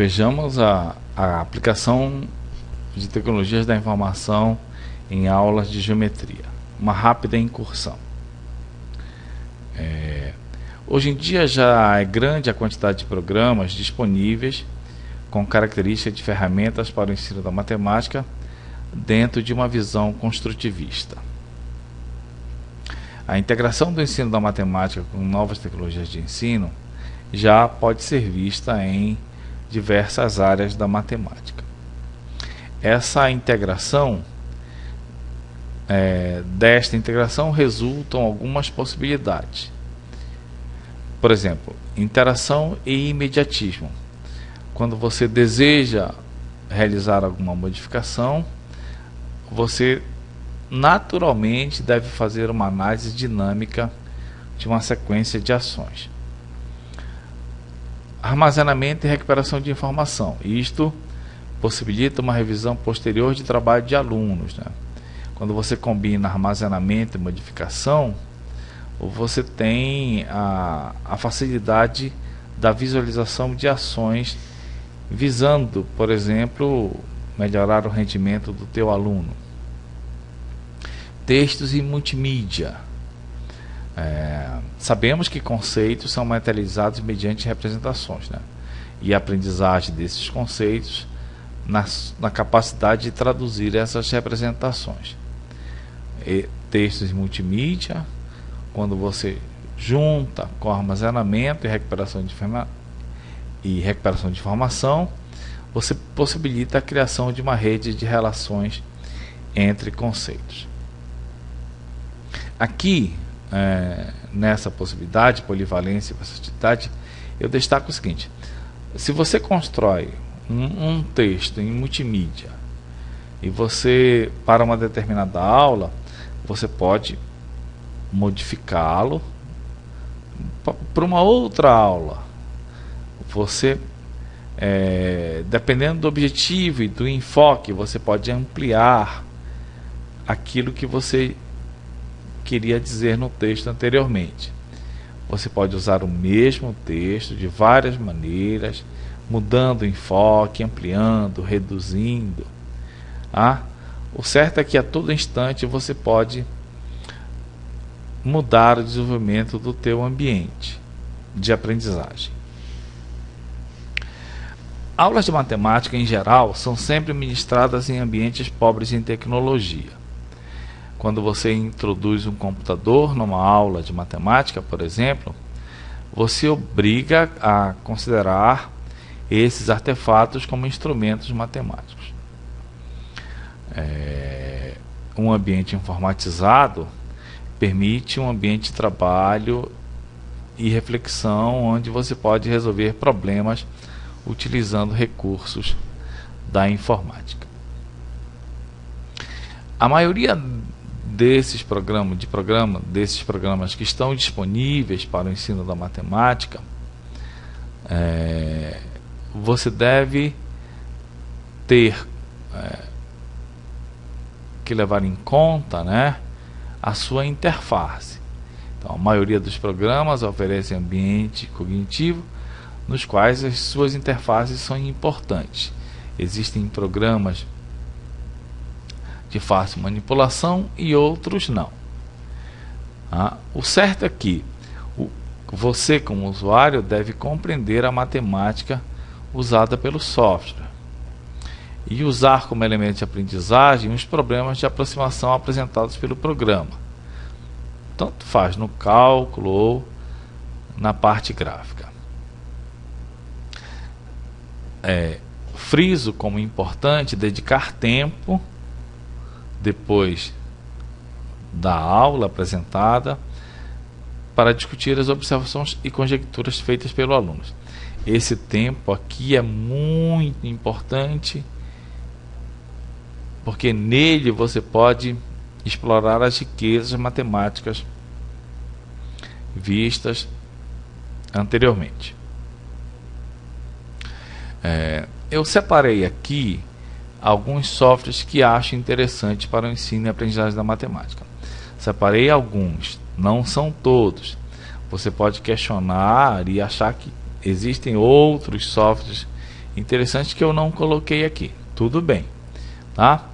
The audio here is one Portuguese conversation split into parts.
Vejamos a aplicação de tecnologias da informação em aulas de geometria. Uma rápida incursão. Hoje em dia já é grande a quantidade de programas disponíveis com características de ferramentas para o ensino da matemática dentro de uma visão construtivista. A integração do ensino da matemática com novas tecnologias de ensino já pode ser vista em diversas áreas da matemática. Essa integração, desta integração resultam algumas possibilidades. Por exemplo, interação e imediatismo. Quando você deseja realizar alguma modificação, você naturalmente deve fazer uma análise dinâmica de uma sequência de ações. Armazenamento e recuperação de informação. Isto possibilita uma revisão posterior de trabalho de alunos, né? Quando você combina armazenamento e modificação, você tem a facilidade da visualização de ações visando, por exemplo, melhorar o rendimento do teu aluno. Textos e multimídia. Sabemos que conceitos são materializados mediante representações, né? E a aprendizagem desses conceitos na capacidade de traduzir essas representações. Textos e multimídia, quando você junta com armazenamento e recuperação de informação, você possibilita a criação de uma rede de relações entre conceitos. Aqui, nessa possibilidade, polivalência e versatilidade, eu destaco o seguinte: se você constrói um texto em multimídia e você, para uma determinada aula, você pode modificá-lo para uma outra aula. Você, dependendo do objetivo e do enfoque, você pode ampliar aquilo que você queria dizer no texto anteriormente. Você pode usar o mesmo texto de várias maneiras, mudando o enfoque, ampliando, reduzindo. O certo é que a todo instante você pode mudar o desenvolvimento do teu ambiente de aprendizagem. Aulas de matemática em geral são sempre ministradas em ambientes pobres em tecnologia. Quando você introduz um computador numa aula de matemática, por exemplo, você obriga a considerar esses artefatos como instrumentos matemáticos. Um ambiente informatizado permite um ambiente de trabalho e reflexão onde você pode resolver problemas utilizando recursos da informática. A maioria desses programas que estão disponíveis para o ensino da matemática, você deve ter que levar em conta, né, a sua interface. Então, a maioria dos programas oferecem ambiente cognitivo nos quais as suas interfaces são importantes. Existem programas de fácil manipulação e outros não. O certo é que você, como usuário, deve compreender a matemática usada pelo software e usar como elemento de aprendizagem os problemas de aproximação apresentados pelo programa, tanto faz no cálculo ou na parte gráfica. Friso como importante dedicar tempo depois da aula apresentada para discutir as observações e conjecturas feitas pelo aluno. Esse tempo aqui é muito importante, porque nele você pode explorar as riquezas matemáticas vistas anteriormente. Eu separei aqui alguns softwares que acho interessantes para o ensino e aprendizagem da matemática. Separei alguns, não são todos. Você pode questionar e achar que existem outros softwares Interessante que eu não coloquei aqui. Tudo bem, tá?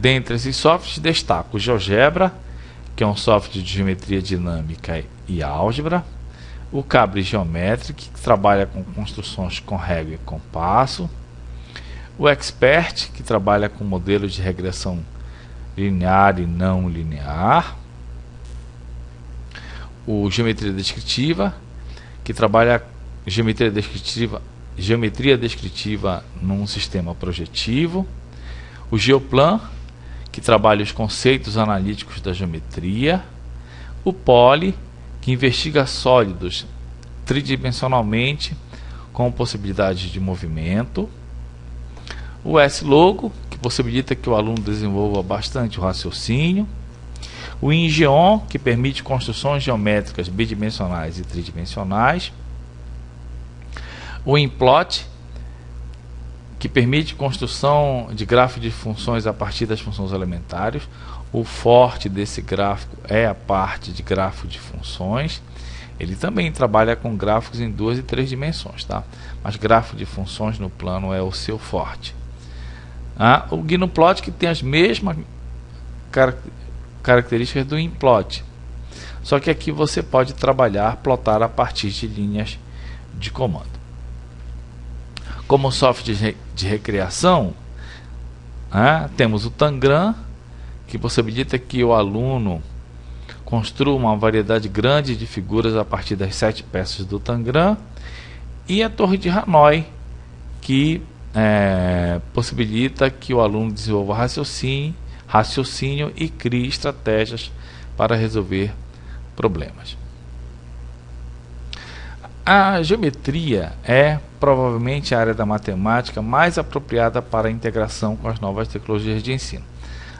Dentre esses softwares destaco o GeoGebra, que é um software de geometria dinâmica e álgebra. O Cabri Geometric, que trabalha com construções com régua e compasso. O Expert, que trabalha com modelos de regressão linear e não linear. O Geometria Descritiva, que trabalha geometria descritiva num sistema projetivo. O Geoplan, que trabalha os conceitos analíticos da geometria. O Poly, que investiga sólidos tridimensionalmente com possibilidades de movimento. O S-Logo, que possibilita que o aluno desenvolva bastante o raciocínio. O InGeon, que permite construções geométricas bidimensionais e tridimensionais. O InPlot, que permite construção de gráficos de funções a partir das funções elementares. O forte desse gráfico é a parte de gráfico de funções. Ele também trabalha com gráficos em 2 e 3 dimensões, tá? Mas gráfico de funções no plano é o seu forte. O GnuPlot, que tem as mesmas características do InPlot, só que aqui você pode plotar a partir de linhas de comando. Como software de recriação, temos o Tangram, que possibilita que o aluno construa uma variedade grande de figuras a partir das 7 peças do Tangram, e a Torre de Hanoi, que possibilita que o aluno desenvolva raciocínio e crie estratégias para resolver problemas. A geometria é provavelmente a área da matemática mais apropriada para a integração com as novas tecnologias de ensino.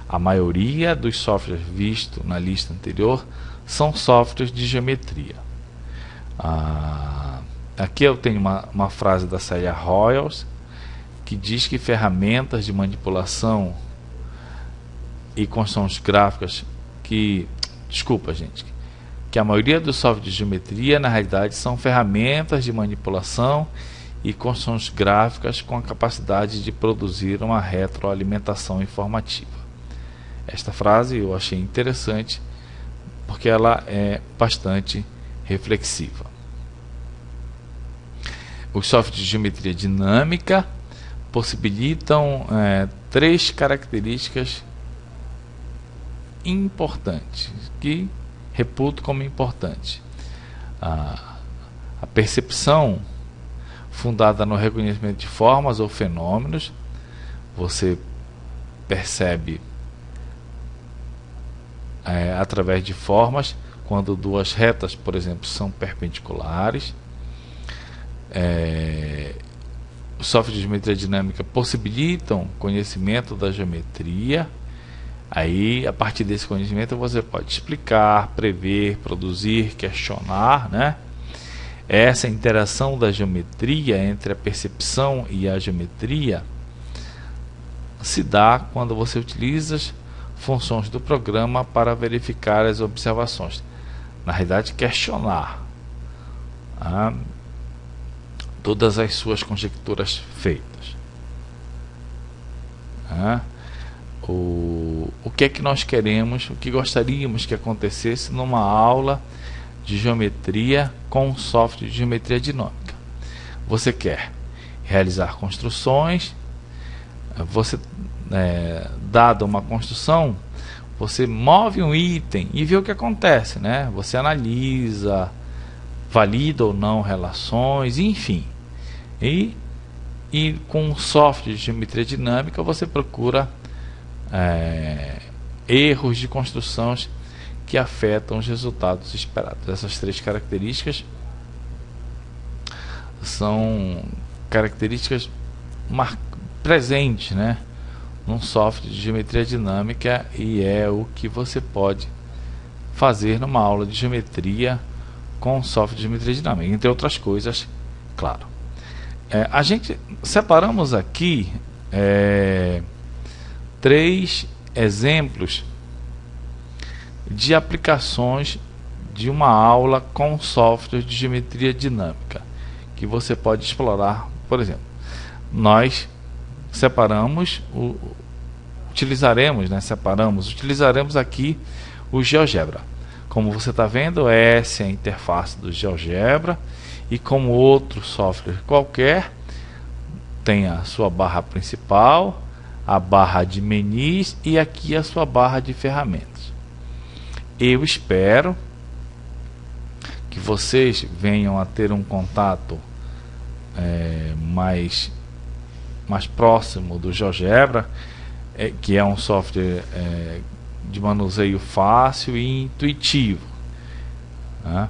A maioria dos softwares vistos na lista anterior são softwares de geometria. Aqui eu tenho uma frase da Celia Royals, que diz que ferramentas de manipulação e construções gráficas que a maioria dos softwares de geometria na realidade são ferramentas de manipulação e construções gráficas com a capacidade de produzir uma retroalimentação informativa. Esta frase eu achei interessante porque ela é bastante reflexiva. Os softwares de geometria dinâmica possibilitam 3 características importantes que reputo como importante. A percepção fundada no reconhecimento de formas ou fenômenos. Você percebe através de formas quando 2 retas, por exemplo, são perpendiculares. Os softwares de geometria dinâmica possibilitam conhecimento da geometria. Aí, a partir desse conhecimento, você pode explicar, prever, produzir, questionar, né? Essa interação da geometria entre a percepção e a geometria se dá quando você utiliza as funções do programa para verificar as observações. Na realidade, questionar todas as suas conjecturas feitas. O que é que nós queremos, o que gostaríamos que acontecesse numa aula de geometria com software de geometria dinâmica? Você quer realizar construções, dada uma construção, você move um item e vê o que acontece, né? Você analisa, valida ou não relações, enfim. E com software de geometria dinâmica você procura erros de construções que afetam os resultados esperados. Essas 3 características são características presentes, né, num software de geometria dinâmica, e é o que você pode fazer numa aula de geometria com software de geometria dinâmica, entre outras coisas, claro. A gente separamos aqui 3 exemplos de aplicações de uma aula com software de geometria dinâmica que você pode explorar por exemplo, nós separamos, utilizaremos aqui o GeoGebra. Como você está vendo, essa é a interface do GeoGebra, e como outro software qualquer, tem a sua barra principal, a barra de menus e aqui a sua barra de ferramentas. Eu espero que vocês venham a ter um contato mais próximo do GeoGebra, que é um software de manuseio fácil e intuitivo, né?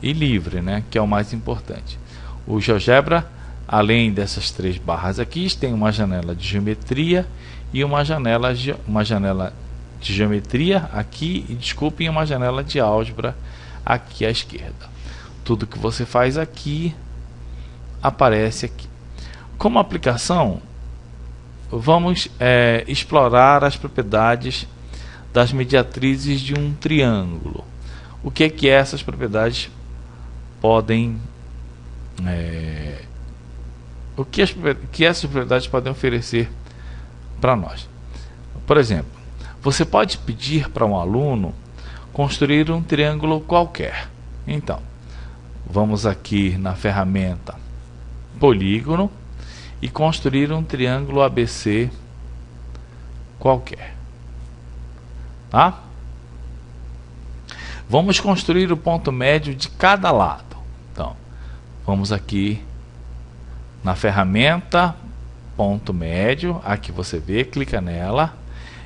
E livre, né? Que é o mais importante. O GeoGebra, além dessas 3 barras aqui, tem uma janela de geometria e uma janela de geometria aqui, e desculpem, uma janela de álgebra aqui à esquerda. Tudo que você faz aqui aparece aqui. Como aplicação, vamos explorar as propriedades das mediatrizes de um triângulo. O que é que essas propriedades podem que essas propriedades podem oferecer para nós? Por exemplo, você pode pedir para um aluno construir um triângulo qualquer. Então, vamos aqui na ferramenta polígono e construir um triângulo ABC qualquer, tá? Vamos construir o ponto médio de cada lado. Então, vamos aqui na ferramenta ponto médio, aqui você vê, clica nela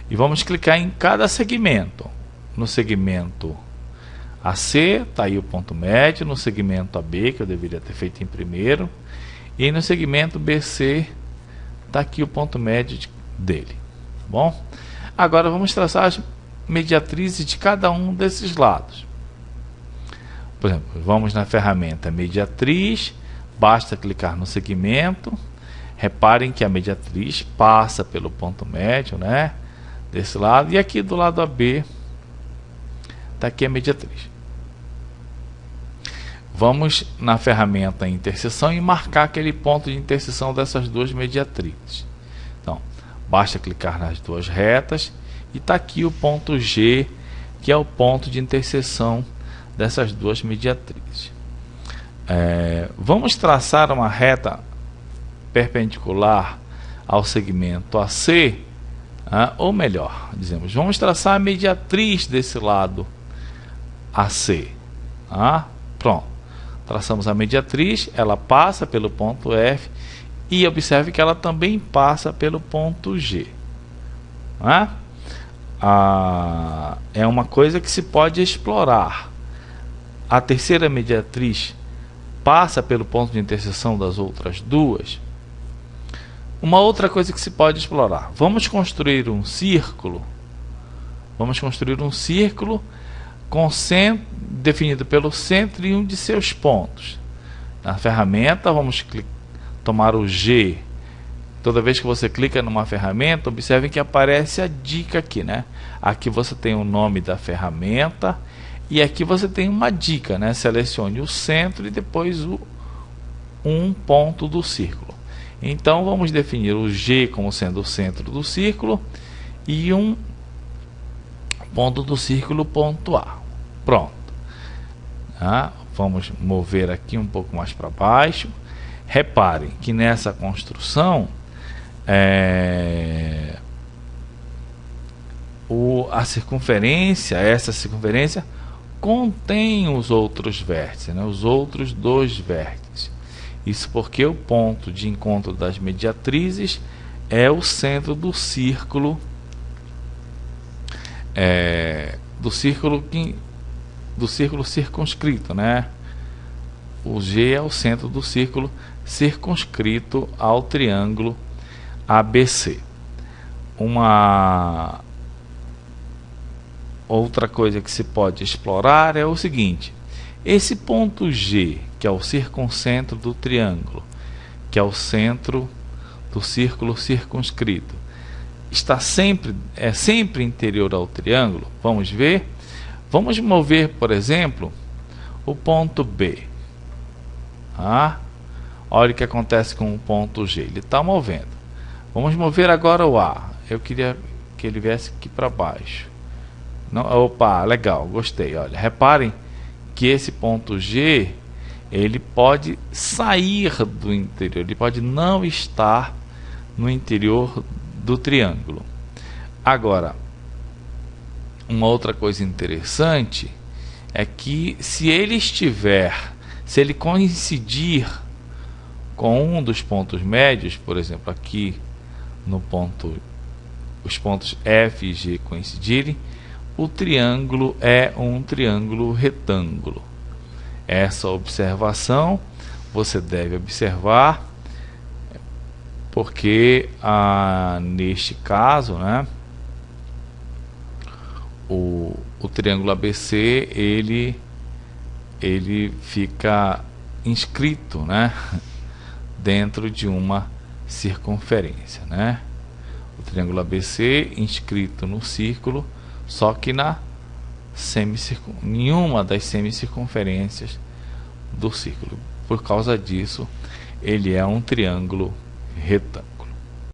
e vamos clicar em cada segmento. No segmento AC, está aí o ponto médio, no segmento AB, que eu deveria ter feito em primeiro, e no segmento BC, está aqui o ponto médio dele. Tá bom? Agora vamos traçar as mediatrizes de cada um desses lados. Por exemplo, vamos na ferramenta mediatriz, basta clicar no segmento. Reparem que a mediatriz passa pelo ponto médio, né, desse lado, e aqui do lado AB está aqui a mediatriz. Vamos na ferramenta interseção e marcar aquele ponto de interseção dessas duas mediatrizes. Então, basta clicar nas duas retas e está aqui o ponto G, que é o ponto de interseção dessas duas mediatrizes. Vamos traçar uma reta perpendicular ao segmento AC, ou melhor, dizemos, vamos traçar a mediatriz desse lado AC. Pronto, traçamos a mediatriz, ela passa pelo ponto F e observe que ela também passa pelo ponto G. É uma coisa que se pode explorar. A terceira mediatriz passa pelo ponto de interseção das outras duas. Uma outra coisa que se pode explorar. Vamos construir um círculo. Vamos construir um círculo com definido pelo centro e um de seus pontos. Na ferramenta, vamos tomar o G. Toda vez que você clica numa ferramenta, observem que aparece a dica aqui, né? Aqui você tem o nome da ferramenta e aqui você tem uma dica, né? Selecione o centro e depois um ponto do círculo. Então vamos definir o G como sendo o centro do círculo e um ponto do círculo, ponto A. Pronto. Vamos mover aqui um pouco mais para baixo. Reparem que nessa construção a circunferência, essa circunferência contém os outros vértices, né? Os outros dois vértices. Isso porque o ponto de encontro das mediatrizes é o centro do círculo, do círculo circunscrito, né? O G é o centro do círculo circunscrito ao triângulo ABC. Uma outra coisa que se pode explorar é o seguinte: esse ponto G, que é o circuncentro do triângulo, que é o centro do círculo circunscrito, é sempre interior ao triângulo. Vamos ver? Vamos mover, por exemplo, o ponto B. Olha o que acontece com o ponto G. Ele está movendo. Vamos mover agora o A. Eu queria que ele viesse aqui para baixo. Não, opa, legal, gostei. Olha, reparem que esse ponto G, ele pode sair do interior, ele pode não estar no interior do triângulo. Agora, uma outra coisa interessante é que se ele coincidir com um dos pontos médios, por exemplo, aqui no ponto, os pontos F e G coincidirem, o triângulo é um triângulo retângulo. Essa observação você deve observar, porque neste caso, né, o triângulo ABC ele fica inscrito, né, dentro de uma circunferência, né? O triângulo ABC inscrito no círculo, só que nenhuma das semicircunferências do círculo. Por causa disso, ele é um triângulo retângulo.